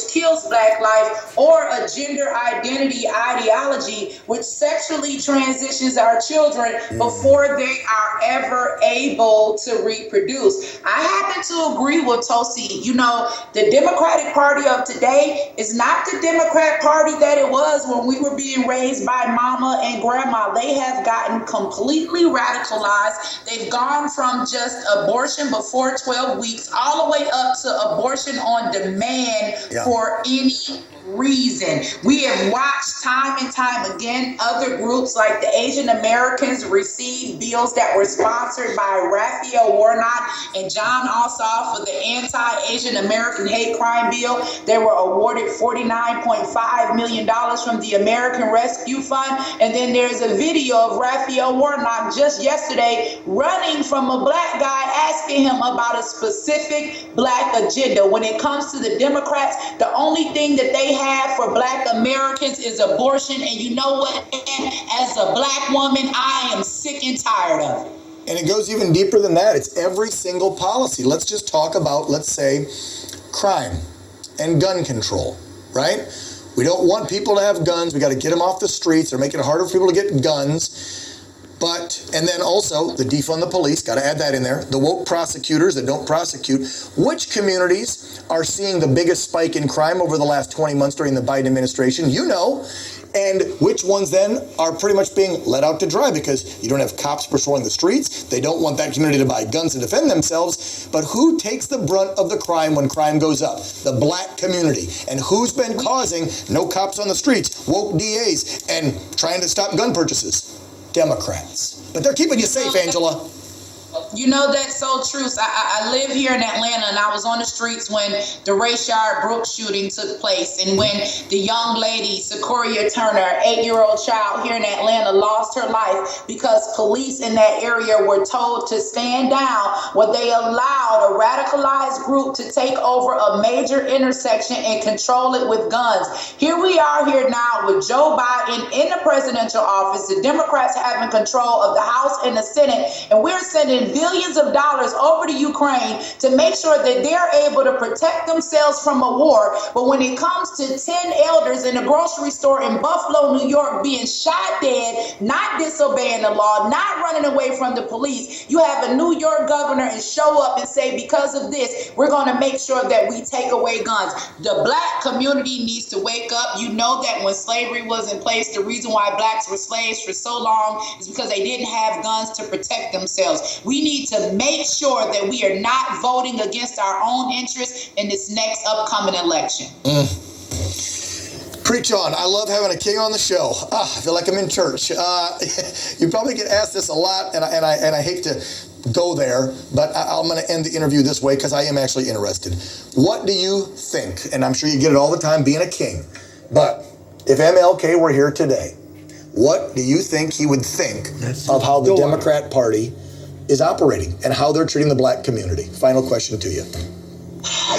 which kills Black life, or a gender identity ideology which sexually transitions our children before they are ever able to reproduce. I happen to agree with Tosi. You know, the Democratic Party of today is not the Democrat Party that it was when we were being raised by mama and grandma. They have gotten completely radicalized. They've gone from just abortion before 12 weeks all the way up to abortion on demand for any reason. We have watched time and time again other groups like the Asian Americans receive bills that were sponsored by Raphael Warnock and John Ossoff for the anti-Asian American hate crime bill. They were awarded $49.5 million from the American Rescue Fund. And then there's a video of Raphael Warnock just yesterday running from a Black guy asking him about a specific Black agenda. When it comes to the Democrats, the only thing that they have for Black Americans is abortion. And you know what? As a Black woman, I am sick and tired of it. And it goes even deeper than that. It's every single policy. Let's just talk about, let's say, crime and gun control, right? We don't want people to have guns. We got to get them off the streets. They're making it harder for people to get guns. And then also the defund the police, got to add that in there. The woke prosecutors that don't prosecute. Which communities are seeing the biggest spike in crime over the last 20 months during the Biden administration? You know. And which ones then are pretty much being let out to dry because you don't have cops patrolling the streets. They don't want that community to buy guns and defend themselves. But who takes the brunt of the crime when crime goes up? The Black community. And who's been causing no cops on the streets, woke DAs, and trying to stop gun purchases? Democrats. But they're keeping you safe, Angela. You know, that's so true. So I live here in Atlanta, and I was on the streets when the Rayshard Brooks shooting took place, and when the young lady, Sequoia Turner, 8-year-old child here in Atlanta, lost her life because police in that area were told to stand down when they allowed a radicalized group to take over a major intersection and control it with guns. Here we are here now with Joe Biden in the presidential office, the Democrats having control of the House and the Senate, and we're sending billions of dollars over to Ukraine to make sure that they're able to protect themselves from a war. But when it comes to 10 elders in a grocery store in Buffalo, New York, being shot dead, not disobeying the law, not running away from the police, you have a New York governor and show up and say, because of this, we're going to make sure that we take away guns. The Black community needs to wake up. You know that when slavery was in place, the reason why Blacks were slaves for so long is because they didn't have guns to protect themselves. We need to make sure that we are not voting against our own interests in this next upcoming election. Preach on. I love having a king on the show. I feel like I'm in church. You probably get asked this a lot, and I hate to go there, but I'm going to end the interview this way because I am actually interested. What do you think? And I'm sure you get it all the time being a king, but if MLK were here today, what do you think he would think of how the Democrat Party is operating and how they're treating the Black community? Final question to you.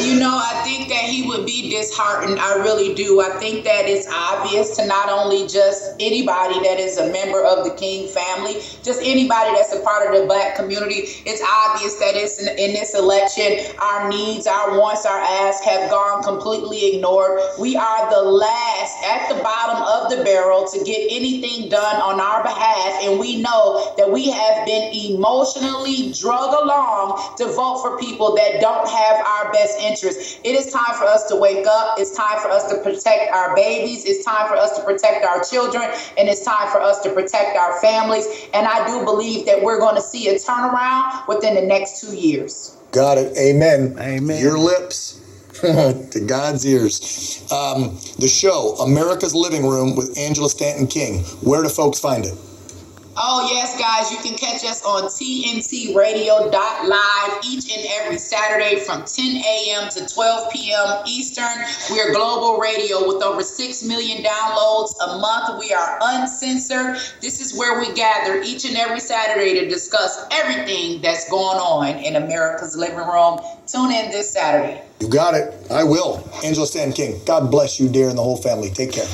You know, I think that he would be disheartened. I really do. I think that it's obvious to not only just anybody that is a member of the King family, just anybody that's a part of the Black community. It's obvious that it's in this election, our needs, our wants, our asks have gone completely ignored. We are the last at the bottom of the barrel to get anything done on our behalf. And we know that we have been emotionally drug along to vote for people that don't have our best interest. It is time for us to wake up. It's time for us to protect our babies. It's time for us to protect our children. And it's time for us to protect our families. And I do believe that we're going to see a turnaround within the next 2 years. Got it. Amen. Amen. Your lips to God's ears. The show, America's Living Room with Angela Stanton King. Where do folks find it? Oh, yes, guys, you can catch us on TNTRadio.live each and every Saturday from 10 a.m. to 12 p.m. Eastern. We're global radio with over 6 million downloads a month. We are uncensored. This is where we gather each and every Saturday to discuss everything that's going on in America's living room. Tune in this Saturday. You got it. I will. Angela Stanton King, God bless you, dear, and the whole family. Take care.